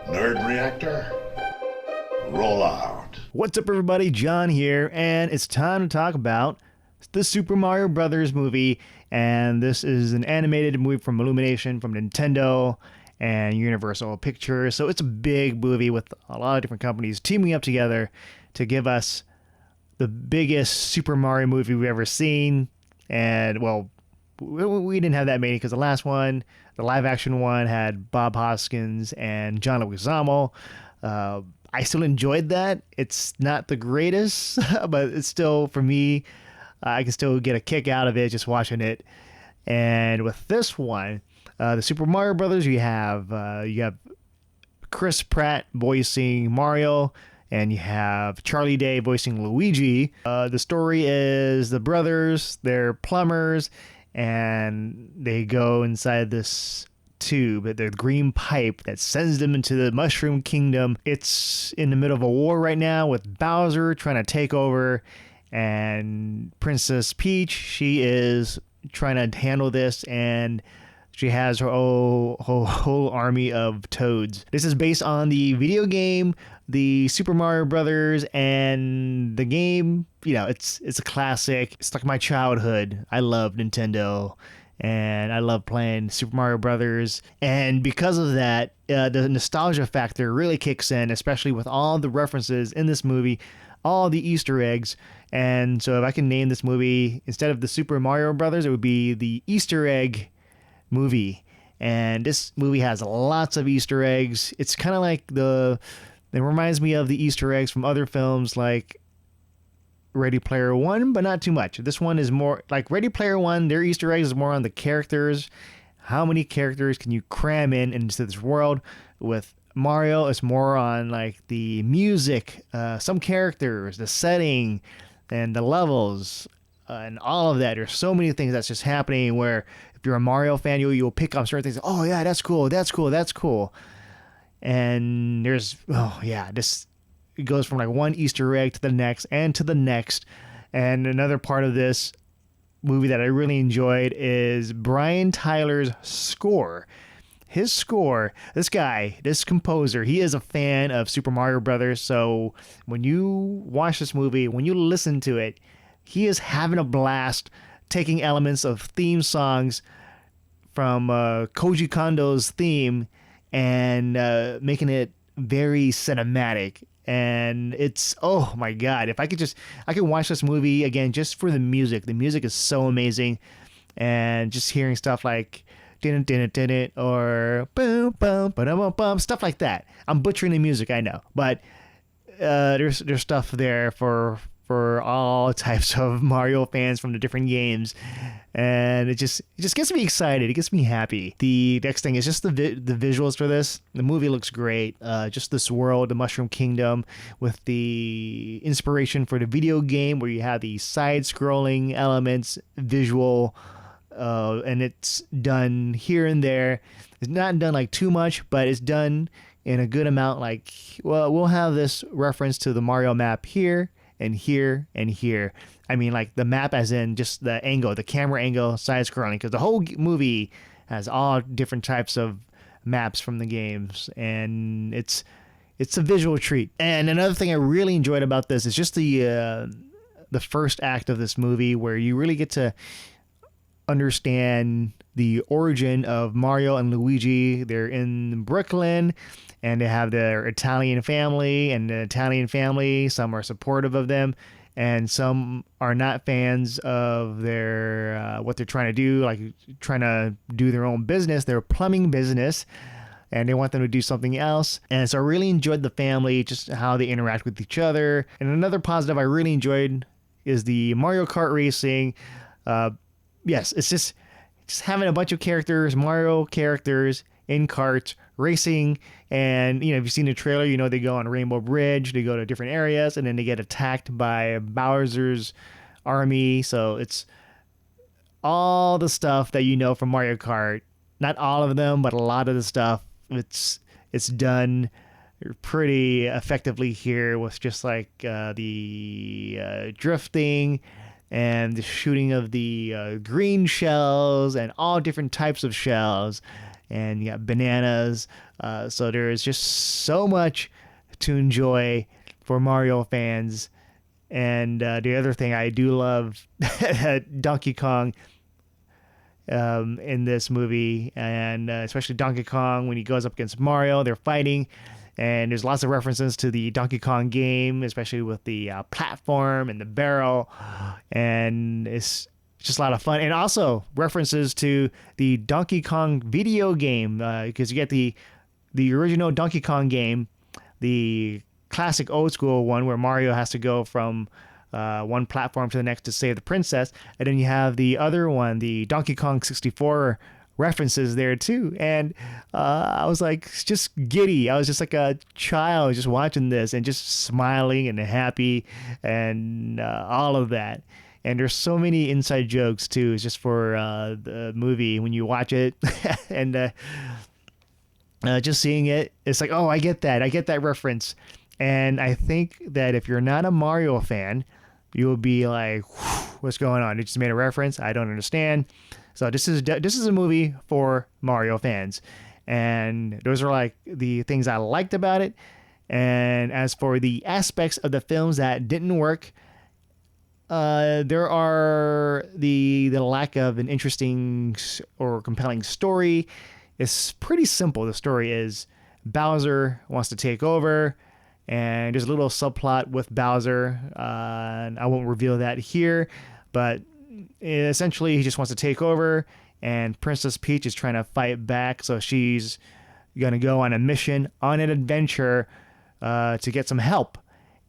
Nerd reactor, roll out. What's up, everybody? John here, and it's time to talk about the Super Mario Brothers movie. And this is an animated movie from Illumination, from Nintendo and Universal Pictures. So it's a big movie with a lot of different companies teaming up together to give us the biggest Super Mario movie we've ever seen. And, well, we didn't have that many because the last one, the live-action one, had Bob Hoskins and John Leguizamo. I still enjoyed that. It's not the greatest, but it's still, for me, I can still get a kick out of it just watching it. And with this one, the Super Mario Brothers, you have Chris Pratt voicing Mario, and you have Charlie Day voicing Luigi. The story is the brothers, they're plumbers, and they go inside this tube, the green pipe that sends them into the Mushroom Kingdom. It's in the middle of a war right now with Bowser trying to take over, and Princess Peach, she is trying to handle this, and she has her whole army of toads. This is based on the video game, the Super Mario Brothers, and the game, you know, it's a classic. It's like my childhood. I love Nintendo, and I love playing Super Mario Brothers. And because of that, the nostalgia factor really kicks in, especially with all the references in this movie, all the Easter eggs. And so if I can name this movie, instead of the Super Mario Brothers, it would be the Easter egg movie. And this movie has lots of Easter eggs. It's kind of like it reminds me of the Easter eggs from other films like Ready Player One, but not too much. This one is more like Ready Player One. Their Easter eggs is more on the characters. How many characters can you cram into this world? With Mario, it's more on like the music, some characters, the setting, and the levels, and all of that. There's so many things that's just happening where if you're a Mario fan, you'll pick up certain things. Oh yeah, that's cool, that's cool, that's cool. And there's, it goes from like one Easter egg to the next and to the next. And another part of this movie that I really enjoyed is Brian Tyler's score. His score, this composer, he is a fan of Super Mario Brothers. So when you watch this movie, when you listen to it, he is having a blast taking elements of theme songs from Koji Kondo's theme and making it very cinematic. And it's, oh my God, if I could watch this movie again just for the music. The music is so amazing. And just hearing stuff like din it or boom bum ba bum, stuff like that. I'm butchering the music, I know, but there's stuff there for all types of Mario fans from the different games, and it just gets me excited. It gets me happy. The next thing is just the visuals for this. The movie looks great. Just this world, the Mushroom Kingdom, with the inspiration for the video game where you have the side-scrolling elements, visual. And it's done here and there. It's not done like too much, but it's done in a good amount. Like, well, we'll have this reference to the Mario map here and here and here. I mean, like the map as in just the angle, the camera angle, side scrolling, because the whole movie has all different types of maps from the games, and it's a visual treat. And another thing I really enjoyed about this is just the first act of this movie, where you really get to understand the origin of Mario and Luigi. They're in Brooklyn, and they have their Italian family, and the Italian family, some are supportive of them, and some are not fans of their what they're trying to do, like trying to do their own business, their plumbing business, and they want them to do something else. And so I really enjoyed the family, just how they interact with each other. And another positive I really enjoyed is the Mario Kart racing. Yes, it's just having a bunch of characters, Mario characters in karts racing. And, you know, if you've seen the trailer, you know they go on Rainbow Bridge, they go to different areas, and then they get attacked by Bowser's army. So it's all the stuff that you know from Mario Kart. Not all of them, but a lot of the stuff. It's done pretty effectively here with just like the drifting and the shooting of the green shells and all different types of shells. and you got bananas. So there's just so much to enjoy for Mario fans. And the other thing I do love, Donkey Kong in this movie, and especially Donkey Kong when he goes up against Mario, they're fighting. And there's lots of references to the Donkey Kong game, especially with the platform and the barrel. And it's just a lot of fun. And also references to the Donkey Kong video game, because you get the original Donkey Kong game, the classic old school one where Mario has to go from one platform to the next to save the princess. And then you have the other one, the Donkey Kong 64 references there too. And I was like just giddy. I was just like a child just watching this and just smiling and happy and all of that. And there's so many inside jokes too. It's just for the movie when you watch it and just seeing it, it's like, oh, I get that reference. And I think that if you're not a Mario fan, you'll be like, what's going on? They just made a reference. I don't understand. So this is a movie for Mario fans. And those are like the things I liked about it. And as for the aspects of the films that didn't work, there are the lack of an interesting or compelling story. It's pretty simple. The story is Bowser wants to take over, and there's a little subplot with Bowser. And I won't reveal that here, but essentially he just wants to take over, and Princess Peach is trying to fight back. So she's going to go on a mission, on an adventure to get some help.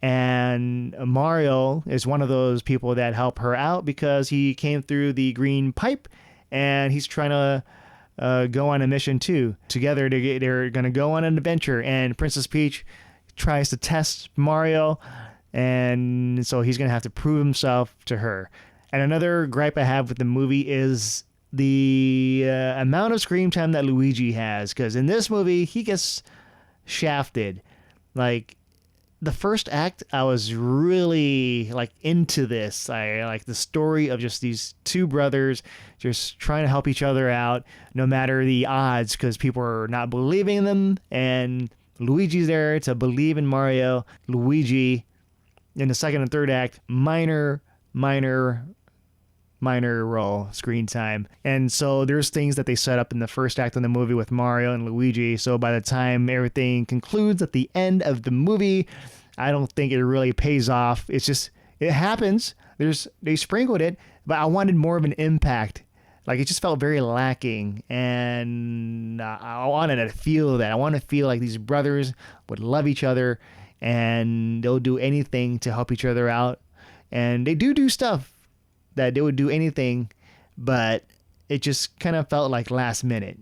And Mario is one of those people that help her out because he came through the green pipe, and he's trying to go on a mission too. Together they're going to go on an adventure, and Princess Peach tries to test Mario, and so he's going to have to prove himself to her. And another gripe I have with the movie is the amount of screen time that Luigi has, because in this movie he gets shafted. Like, the first act, I was really like into this. I like the story of just these two brothers just trying to help each other out no matter the odds, because people are not believing in them, and Luigi's there to believe in Mario. Luigi in the second and third act, minor role, screen time. And so there's things that they set up in the first act of the movie with Mario and Luigi. So by the time everything concludes at the end of the movie, I don't think it really pays off. It's just, it happens. They sprinkled it, but I wanted more of an impact. Like, it just felt very lacking, and I wanted to feel that. I want to feel like these brothers would love each other, and they'll do anything to help each other out. And they do stuff that they would do anything, but it just kind of felt like last minute.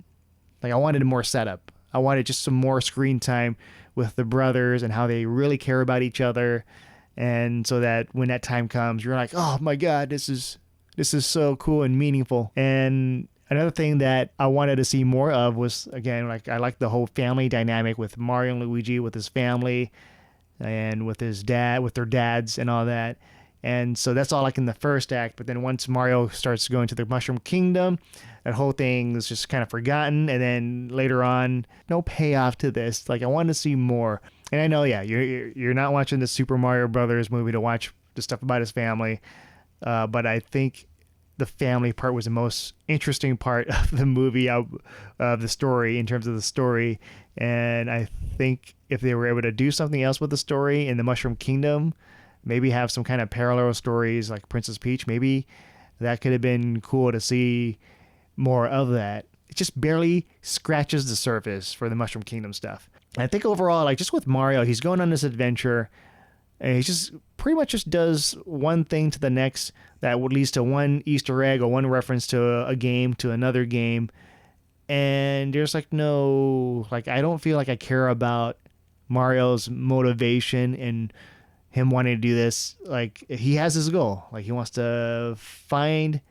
Like, I wanted more setup. I wanted just some more screen time with the brothers and how they really care about each other. And so that when that time comes, you're like, oh my God, this is so cool and meaningful. And another thing that I wanted to see more of was, again, like, I like the whole family dynamic with Mario and Luigi, with his family and with his dad, with their dads and all that. And so that's all like in the first act. But then once Mario starts going to the Mushroom Kingdom, that whole thing is just kind of forgotten. And then later on, no payoff to this. Like, I wanted to see more. And I know, yeah, you're not watching the Super Mario Brothers movie to watch the stuff about his family. But I think the family part was the most interesting part of the movie, of the story, in terms of the story. And I think if they were able to do something else with the story in the Mushroom Kingdom, maybe have some kind of parallel stories like Princess Peach, maybe that could have been cool to see more of that. It just barely scratches the surface for the Mushroom Kingdom stuff. And I think overall, like, just with Mario, he's going on this adventure, and he just pretty much just does one thing to the next that would lead to one Easter egg or one reference to a game, to another game. And there's like no, like, I don't feel like I care about Mario's motivation and him wanting to do this. Like, he has his goal. Like, he wants to find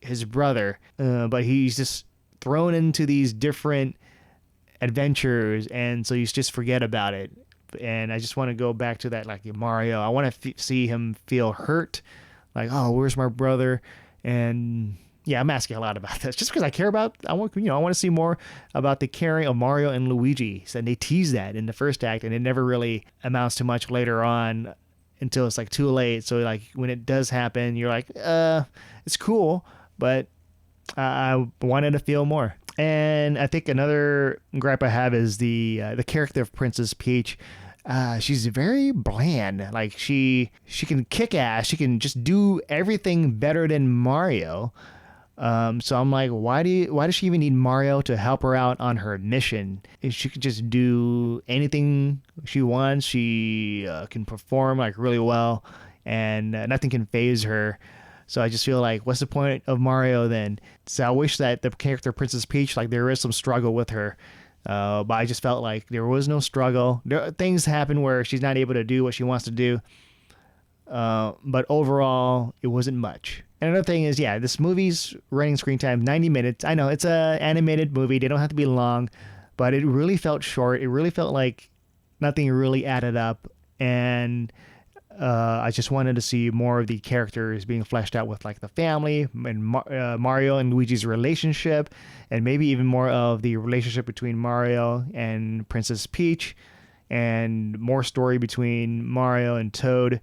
his brother, but he's just thrown into these different adventures, and so you just forget about it. And I just want to go back to that, like, Mario. I want to see him feel hurt, like, oh, where's my brother? And Yeah, I'm asking a lot about this just because I want to see more about the caring of Mario and Luigi. So they tease that in the first act, and it never really amounts to much later on until it's like too late. So like when it does happen, you're like, it's cool, but I wanted to feel more. And I think another gripe I have is the character of Princess Peach. She's very bland. Like she can kick ass. She can just do everything better than Mario. So I'm like, why does she even need Mario to help her out on her mission? If she could just do anything she wants. She can perform like really well, and nothing can phase her. So I just feel like, what's the point of Mario then? So I wish that the character Princess Peach, like there is some struggle with her. But I just felt like there was no struggle. Things happen where she's not able to do what she wants to do. But overall, it wasn't much. And another thing is, yeah, this movie's running screen time 90 minutes. I know it's an animated movie. They don't have to be long, but it really felt short. It really felt like nothing really added up. And I just wanted to see more of the characters being fleshed out with like the family and Mario and Luigi's relationship, and maybe even more of the relationship between Mario and Princess Peach, and more story between Mario and Toad.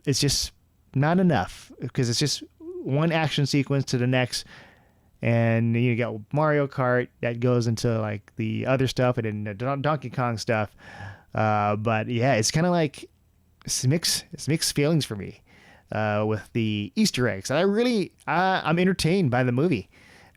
It's just not enough because it's just one action sequence to the next, and you got Mario Kart that goes into like the other stuff, and then the Donkey Kong stuff. But yeah, it's kind of like it's mixed feelings for me with the Easter eggs. I'm entertained by the movie,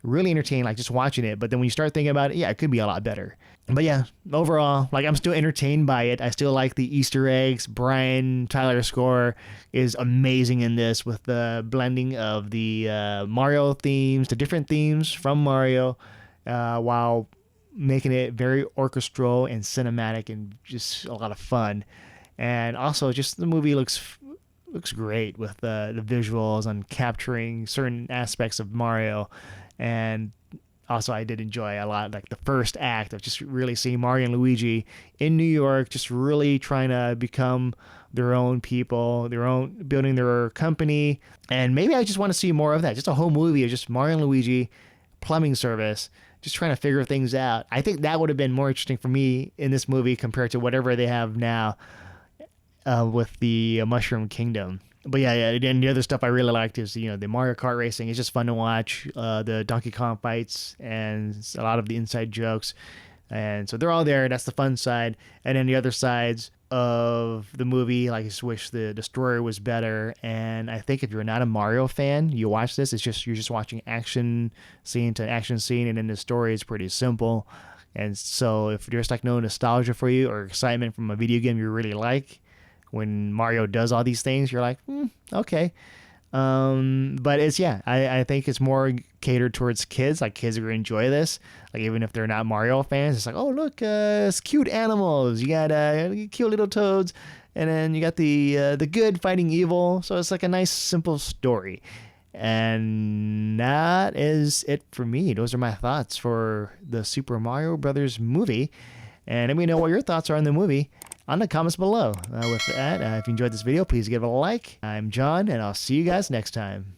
really entertained, like just watching it. But then when you start thinking about it, yeah, it could be a lot better. But yeah, overall, like I'm still entertained by it. I still like the Easter eggs. Brian Tyler's score is amazing in this with the blending of the Mario themes, the different themes from Mario, while making it very orchestral and cinematic and just a lot of fun. And also, just the movie looks great with the visuals and capturing certain aspects of Mario. And also, I did enjoy a lot, like the first act of just really seeing Mario and Luigi in New York, just really trying to become their own people, building their company. And maybe I just want to see more of that. Just a whole movie of just Mario and Luigi, plumbing service, just trying to figure things out. I think that would have been more interesting for me in this movie compared to whatever they have now. With the Mushroom Kingdom. But yeah, and the other stuff I really liked is, the Mario Kart racing. It's just fun to watch, the Donkey Kong fights and a lot of the inside jokes. And so they're all there. That's the fun side. And then the other sides of the movie, like I just wish the story was better. And I think if you're not a Mario fan, you watch this, you're just watching action scene to action scene, and then the story is pretty simple. And so if there's like no nostalgia for you or excitement from a video game you really like, when Mario does all these things, you're like, okay. But I think it's more catered towards kids. Like kids are going to enjoy this. Like even if they're not Mario fans, it's like, oh, look, it's cute animals. You got cute little toads. And then you got the good fighting evil. So it's like a nice, simple story. And that is it for me. Those are my thoughts for the Super Mario Brothers movie. And let me know what your thoughts are on the movie on the comments below. With that, if you enjoyed this video, please give it a like. I'm John, and I'll see you guys next time.